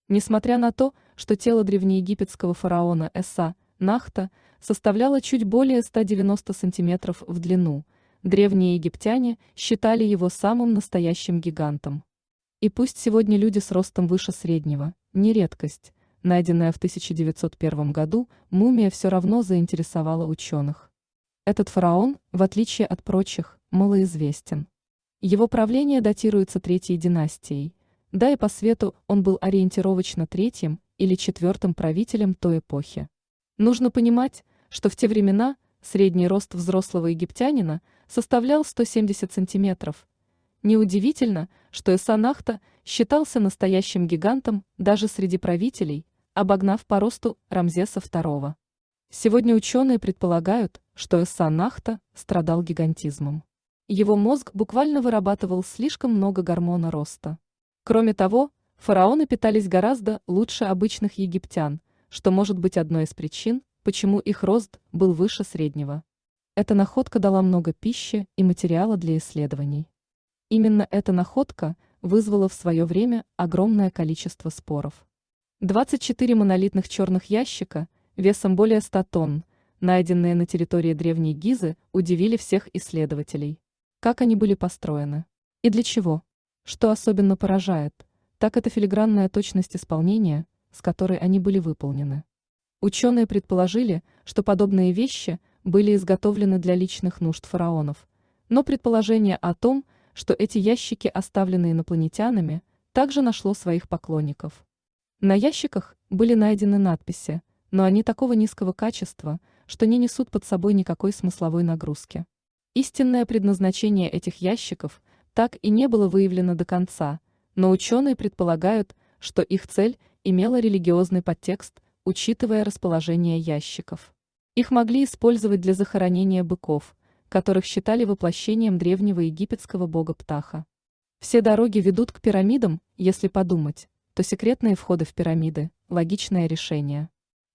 Несмотря на то, что тело древнеегипетского фараона Нахта составляло чуть более 190 сантиметров в длину, древние египтяне считали его самым настоящим гигантом. И пусть сегодня люди с ростом выше среднего, не редкость, найденная в 1901 году, мумия все равно заинтересовала ученых. Этот фараон, в отличие от прочих, малоизвестен. Его правление датируется третьей династией, да и по свету он был ориентировочно третьим или четвертым правителем той эпохи. Нужно понимать, что в те времена средний рост взрослого египтянина составлял 170 сантиметров. Неудивительно, что Нахта считался настоящим гигантом даже среди правителей, обогнав по росту Рамзеса II. Сегодня ученые предполагают, что Нахта страдал гигантизмом. Его мозг буквально вырабатывал слишком много гормона роста. Кроме того, фараоны питались гораздо лучше обычных египтян, что может быть одной из причин, почему их рост был выше среднего. Эта находка дала много пищи и материала для исследований. Именно эта находка вызвала в свое время огромное количество споров. 24 монолитных черных ящика, весом более 100 тонн, найденные на территории Древней Гизы, удивили всех исследователей. Как они были построены? И для чего? Что особенно поражает, так это филигранная точность исполнения, с которой они были выполнены. Ученые предположили, что подобные вещи были изготовлены для личных нужд фараонов, но предположение о том, что эти ящики оставлены инопланетянами, также нашло своих поклонников. На ящиках были найдены надписи, но они такого низкого качества, что не несут под собой никакой смысловой нагрузки. Истинное предназначение этих ящиков так и не было выявлено до конца, но ученые предполагают, что их цель имела религиозный подтекст, учитывая расположение ящиков. Их могли использовать для захоронения быков, которых считали воплощением древнего египетского бога Птаха. Все дороги ведут к пирамидам, если подумать, то секретные входы в пирамиды – логичное решение.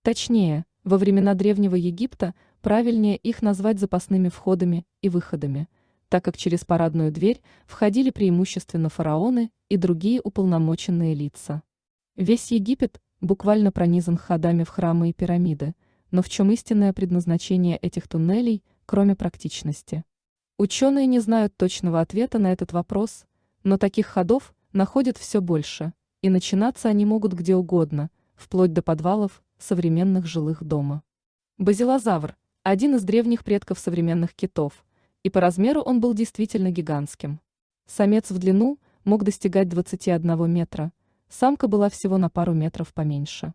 Точнее, во времена Древнего Египта правильнее их назвать запасными входами и выходами, так как через парадную дверь входили преимущественно фараоны и другие уполномоченные лица. Весь Египет буквально пронизан ходами в храмы и пирамиды, но в чем истинное предназначение этих туннелей, кроме практичности? Ученые не знают точного ответа на этот вопрос, но таких ходов находят все больше, и начинаться они могут где угодно, вплоть до подвалов современных жилых дома. Базилозавр – один из древних предков современных китов, и по размеру он был действительно гигантским. Самец в длину мог достигать 21 метра, самка была всего на пару метров поменьше.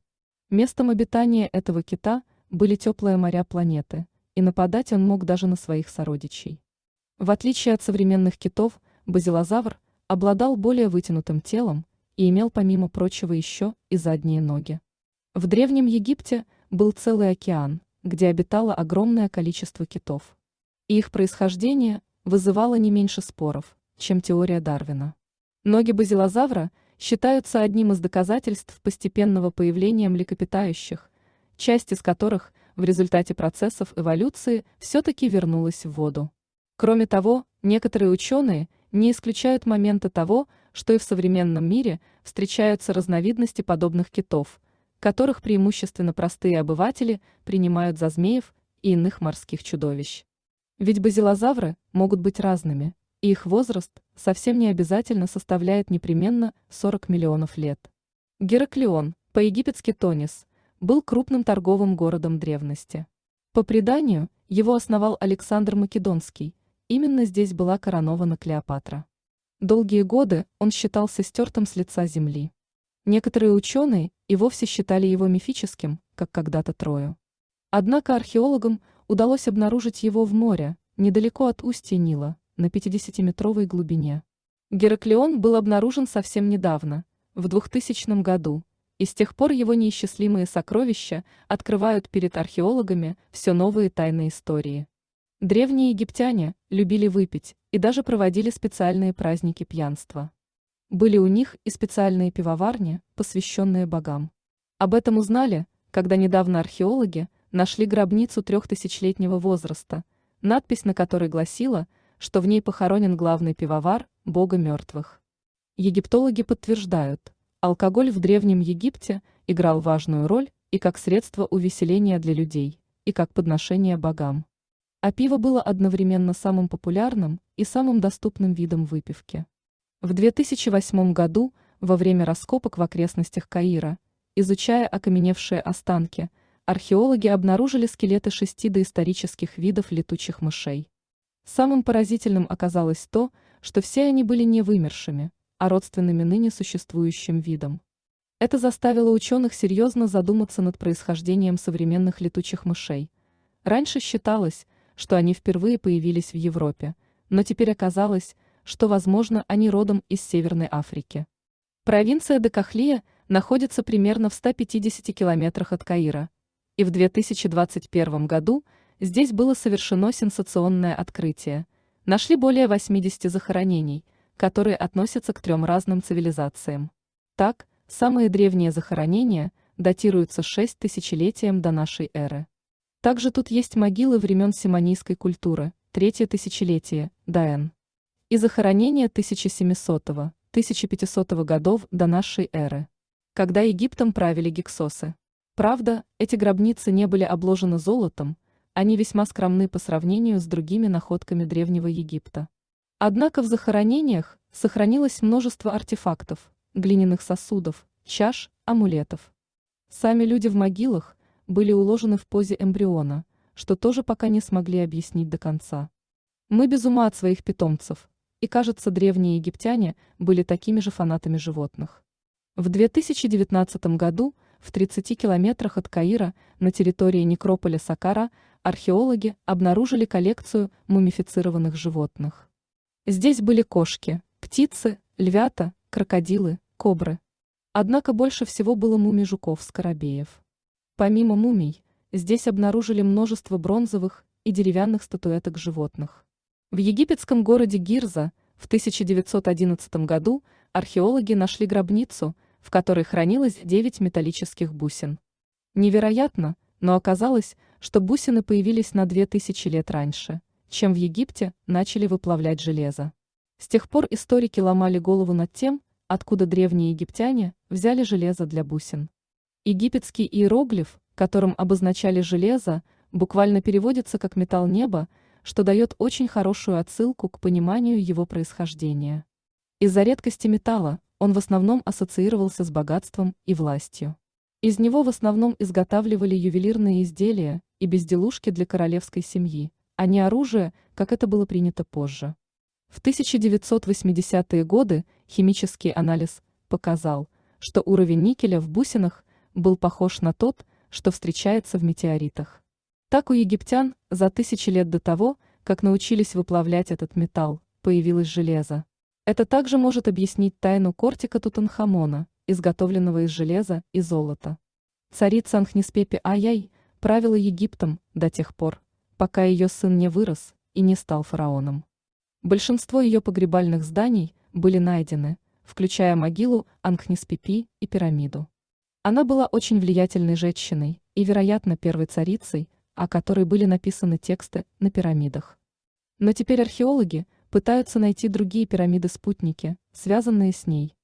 Местом обитания этого кита были теплые моря планеты, и нападать он мог даже на своих сородичей. В отличие от современных китов, базилозавр обладал более вытянутым телом и имел помимо прочего еще и задние ноги. В Древнем Египте был целый океан, где обитало огромное количество китов. И их происхождение вызывало не меньше споров, чем теория Дарвина. Ноги базилозавра считаются одним из доказательств постепенного появления млекопитающих, часть из которых в результате процессов эволюции все-таки вернулась в воду. Кроме того, некоторые ученые не исключают момента того, что и в современном мире встречаются разновидности подобных китов, которых преимущественно простые обыватели принимают за змеев и иных морских чудовищ. Ведь базилозавры могут быть разными, и их возраст совсем не обязательно составляет непременно 40 миллионов лет. Гераклион, по-египетски Тонис, был крупным торговым городом древности. По преданию, его основал Александр Македонский, именно здесь была коронована Клеопатра. Долгие годы он считался стертым с лица земли. Некоторые ученые и вовсе считали его мифическим, как когда-то Трою. Однако археологам удалось обнаружить его в море, недалеко от устья Нила, на 50-метровой глубине. Гераклион был обнаружен совсем недавно, в 2000 году, и с тех пор его неисчислимые сокровища открывают перед археологами все новые тайны истории. Древние египтяне любили выпить и даже проводили специальные праздники пьянства. Были у них и специальные пивоварни, посвященные богам. Об этом узнали, когда недавно археологи нашли гробницу 3000-летнего возраста, надпись на которой гласила, что в ней похоронен главный пивовар бога мертвых. Египтологи подтверждают, Алкоголь в Древнем Египте играл важную роль и как средство увеселения для людей, и как подношение богам. А пиво было одновременно самым популярным и самым доступным видом выпивки. В 2008 году, во время раскопок в окрестностях Каира, изучая окаменевшие останки, археологи обнаружили скелеты 6 доисторических видов летучих мышей. Самым поразительным оказалось то, что все они были не вымершими, а родственными ныне существующим видам. Это заставило ученых серьезно задуматься над происхождением современных летучих мышей. Раньше считалось, что они впервые появились в Европе, но теперь оказалось, что, возможно, они родом из Северной Африки. Провинция Дакахлия находится примерно в 150 километрах от Каира, и в 2021 году здесь было совершено сенсационное открытие. Нашли более 80 захоронений, которые относятся к 3 разным цивилизациям. Так, самые древние захоронения датируются 6 тысячелетием до нашей эры. Также тут есть могилы времен симонийской культуры, 3 тысячелетие, д.н. и захоронения 1700-1500 годов до нашей эры, когда Египтом правили гиксосы. Правда, эти гробницы не были обложены золотом, они весьма скромны по сравнению с другими находками Древнего Египта. Однако в захоронениях сохранилось множество артефактов, глиняных сосудов, чаш, амулетов. Сами люди в могилах были уложены в позе эмбриона, что тоже пока не смогли объяснить до конца. Мы без ума от своих питомцев, и, кажется, древние египтяне были такими же фанатами животных. В 2019 году в 30 километрах от Каира на территории некрополя Саккара археологи обнаружили коллекцию мумифицированных животных. Здесь были кошки, птицы, львята, крокодилы, кобры. Однако больше всего было мумий жуков-скоробеев. Помимо мумий, здесь обнаружили множество бронзовых и деревянных статуэток животных. В египетском городе Гирза в 1911 году археологи нашли гробницу, в которой хранилось 9 металлических бусин. Невероятно, но оказалось, что бусины появились на 2000 лет раньше, чем в Египте начали выплавлять железо. С тех пор историки ломали голову над тем, откуда древние египтяне взяли железо для бусин. Египетский иероглиф, которым обозначали железо, буквально переводится как «металл неба», что дает очень хорошую отсылку к пониманию его происхождения. Из-за редкости металла он в основном ассоциировался с богатством и властью. Из него в основном изготавливали ювелирные изделия и безделушки для королевской семьи, а не оружие, как это было принято позже. В 1980-е годы химический анализ показал, что уровень никеля в бусинах был похож на тот, что встречается в метеоритах. Так у египтян за тысячи лет до того, как научились выплавлять этот металл, появилось железо. Это также может объяснить тайну кортика Тутанхамона, изготовленного из железа и золота. Царица Анхниспепи Аяй правила Египтом до тех пор, пока ее сын не вырос и не стал фараоном. Большинство ее погребальных зданий были найдены, включая могилу Анхниспепи и пирамиду. Она была очень влиятельной женщиной и, вероятно, первой царицей, о которой были написаны тексты на пирамидах. Но теперь археологи пытаются найти другие пирамиды-спутники, связанные с ней.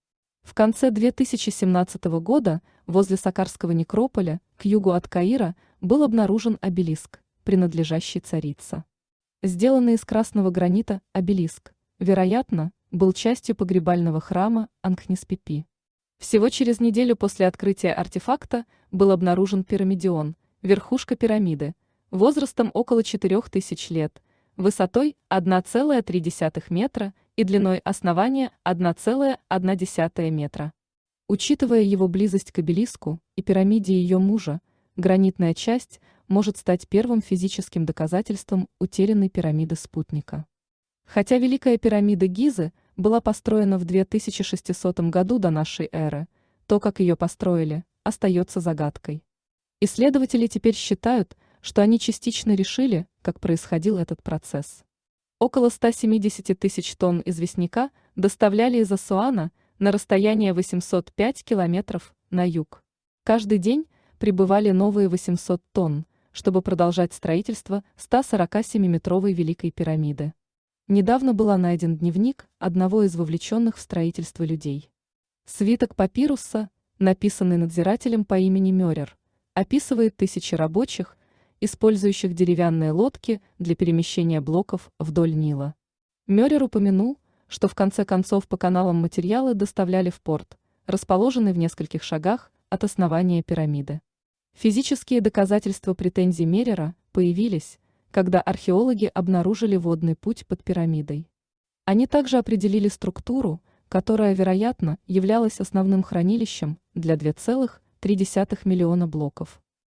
В конце 2017 года возле Саккарского некрополя, к югу от Каира, был обнаружен обелиск, принадлежащий царице. Сделанный из красного гранита обелиск, вероятно, был частью погребального храма Анхниспепи. Всего через неделю после открытия артефакта был обнаружен пирамидион, верхушка пирамиды, возрастом около 4000 лет, высотой 1,3 метра и длиной основания 1,1 метра. Учитывая его близость к обелиску и пирамиде ее мужа, гранитная часть может стать первым физическим доказательством утерянной пирамиды спутника. Хотя Великая пирамида Гизы была построена в 2600 году до нашей эры, то, как ее построили, остается загадкой. Исследователи теперь считают, что они частично решили, как происходил этот процесс. Около 170 тысяч тонн известняка доставляли из Асуана на расстояние 805 километров на юг. Каждый день прибывали новые 800 тонн, чтобы продолжать строительство 147-метровой Великой пирамиды. Недавно был найден дневник одного из вовлеченных в строительство людей. Свиток папируса, написанный надзирателем по имени Мёрер, описывает тысячи рабочих, использующих деревянные лодки для перемещения блоков вдоль Нила. Мёрер упомянул, что в конце концов по каналам материалы доставляли в порт, расположенный в нескольких шагах от основания пирамиды. Физические доказательства претензий Мерера появились, когда археологи обнаружили водный путь под пирамидой. Они также определили структуру, которая, вероятно, являлась основным хранилищем для 2,3 миллиона блоков.